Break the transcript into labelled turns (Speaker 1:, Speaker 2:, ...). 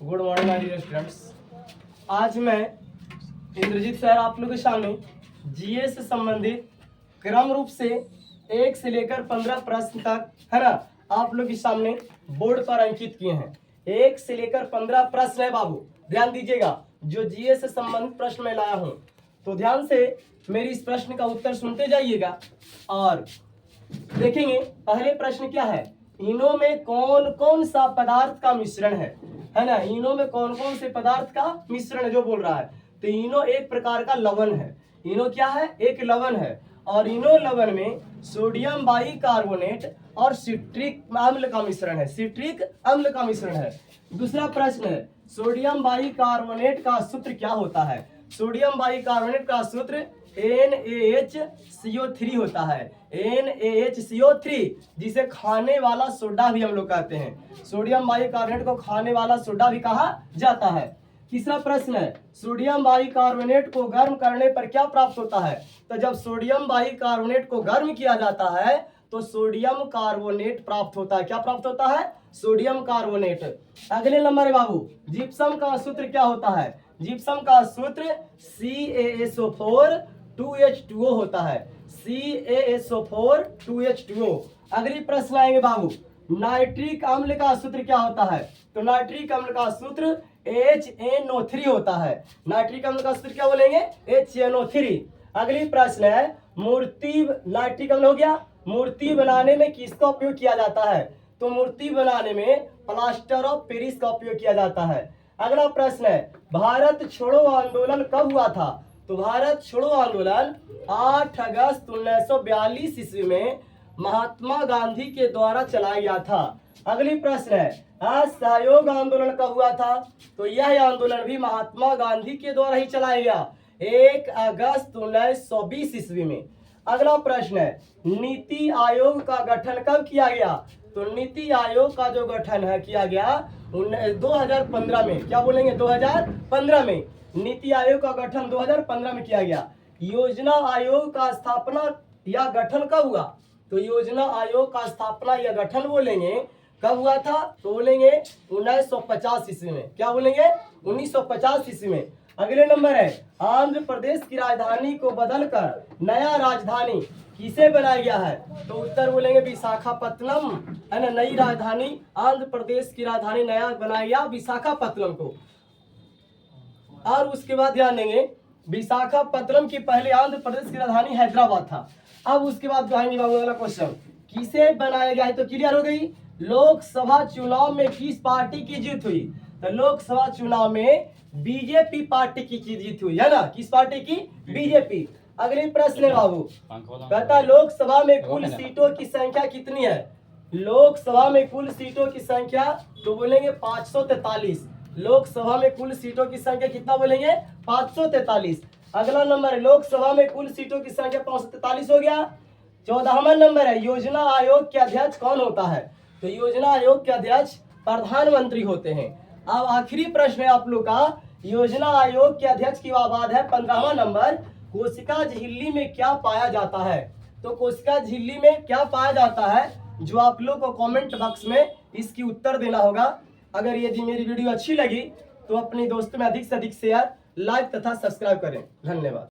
Speaker 1: Good morning my dear students. आज मैं Indrajit sir आप लोगों के सामने जीए से संबंधित क्रम रूप से 1 से लेकर 15 प्रश्न तक है ना आप लोग के सामने बोर्ड पर अंकित किए हैं। 1 से लेकर 15 प्रश्न है बाबू, ध्यान दीजिएगा। जो जीए से संबंधित प्रश्न मैं लाया हूं तो ध्यान से मेरी इस प्रश्न का उत्तर सुनते जाइएगा और देखेंगे पहले प्रश्न क्या है। इनों में कौन कौन सा पदार्थ का मिश्रण है ना। इनों में कौन कौन से पदार्थ का मिश्रण है जो बोल रहा है। तो इनो एक प्रकार का लवण है। इनो क्या है? एक लवण है। और इनो लवण में सोडियम बाइकार्बोनेट और सिट्रिक अम्ल का मिश्रण है। सिट्रिक अम्ल का मिश्रण है। दूसरा प्रश्न है, सोडियम बाइकार्बोनेट का सूत्र क्या होता है? सोडियम बाइकार्बोनेट का सूत्र NaHCO3 होता है। NaHCO3 जिसे खाने वाला सोडा भी हम लोग कहते हैं। सोडियम बाइकार्बोनेट को खाने वाला सोडा भी कहा जाता है। तीसरा प्रश्न है, सोडियम बाइकार्बोनेट को गर्म करने पर क्या प्राप्त होता है? तो जब सोडियम बाइकार्बोनेट को गर्म किया जाता है तो सोडियम कार्बोनेट प्राप्त होता है। क्या प्राप्त होता है? Sodium carbonate. अगले नंबर है बाबू, जिप्सम का सूत्र क्या होता है? जिप्सम का सूत्र CaSO4 2H2O होता है। CaSO4 2H2O। अगली प्रश्न आएंगे बाबू, नाइट्रिक अम्ल का सूत्र क्या होता है? तो नाइट्रिक अम्ल का सूत्र HNO3 होता है। नाइट्रिक अम्ल का सूत्र क्या बोलेंगे? HNO3। अगली प्रश्न है, मूर्ति नाइट्रिक अम्ल हो गया। मूर्ति बनाने में किसका उपयोग किया जाता है? तो मूर्ति बनाने में प्लास्टर ऑफ पेरिस का उपयोग किया जाता है। अगला प्रश्न है, भारत छोड़ो आंदोलन कब हुआ था? तो भारत छोड़ो आंदोलन 8 अगस्त 1942 ईस्वी में महात्मा गांधी के द्वारा चलाया गया था। अगली प्रश्न है, असहयोग आंदोलन कब हुआ था? तो यह आंदोलन भी महात्मा गांधी के द्वारा ही चलाया गया 1 अगस्त 1920 ईस्वी में। अगला प्रश्न है, नीति आयोग का गठन कब किया गया? तो नीति आयोग का जो गठन है किया गया 2015 में। क्या बोलेंगे? 2015 में। नीति आयोग का गठन 2015 में किया गया। योजना आयोग का स्थापना या गठन कब हुआ? तो योजना आयोग का स्थापना या गठन बोलेंगे कब हुआ था? तो बोलेंगे 1950 ईस्वी में। क्या बोलेंगे? 1950 ईस्वी में। अगले नंबर है, आंध्र प्रदेश की राजधानी को बदलकर नया राजधानी किसे बनाया गया है? तो उत्तर बोलेंगे विशाखापत्तनम है ना। नई राजधानी आंध्र प्रदेश की राजधानी नया बनाया गया विशाखापत्तनम को। और उसके बाद ध्यान देंगे, विशाखापत्तनम की पहले आंध्र प्रदेश की राजधानी हैदराबाद था। अब उसके बाद जो है वाला क्वेश्चन, किसे बनाया गया है? तो क्लियर हो गई। लोकसभा चुनाव में किस पार्टी की जीत हुई? तो लोकसभा चुनाव में बीजेपी पार्टी की जीत हुई है ना। किस पार्टी की? बीजेपी। अगले प्रश्न है बाबू, कहता लोकसभा में कुल सीटों की संख्या कितनी है? लोकसभा में कुल सीटों की संख्या तो बोलेंगे 543। लोकसभा में कुल सीटों की संख्या कितना बोलेंगे? 543। अगला नंबर है, लोकसभा में कुल सीटों की संख्या 543 हो गया। 14वां नंबर है, योजना आयोग के अध्यक्ष कौन होता है? तो योजना आयोग के अध्यक्ष प्रधानमंत्री होते हैं। अब आखिरी प्रश्न है आप लोग का, योजना आयोग के अध्यक्ष की बाद है 15वां नंबर, कोशिका झिल्ली में क्या पाया जाता है? तो कोशिका झिल्ली में क्या पाया जाता है जो आप लोग को कमेंट बॉक्स में इसकी उत्तर देना होगा। अगर यदि मेरी वीडियो अच्छी लगी तो अपने दोस्तों में अधिक से अधिक शेयर, लाइक तथा सब्सक्राइब करें। धन्यवाद।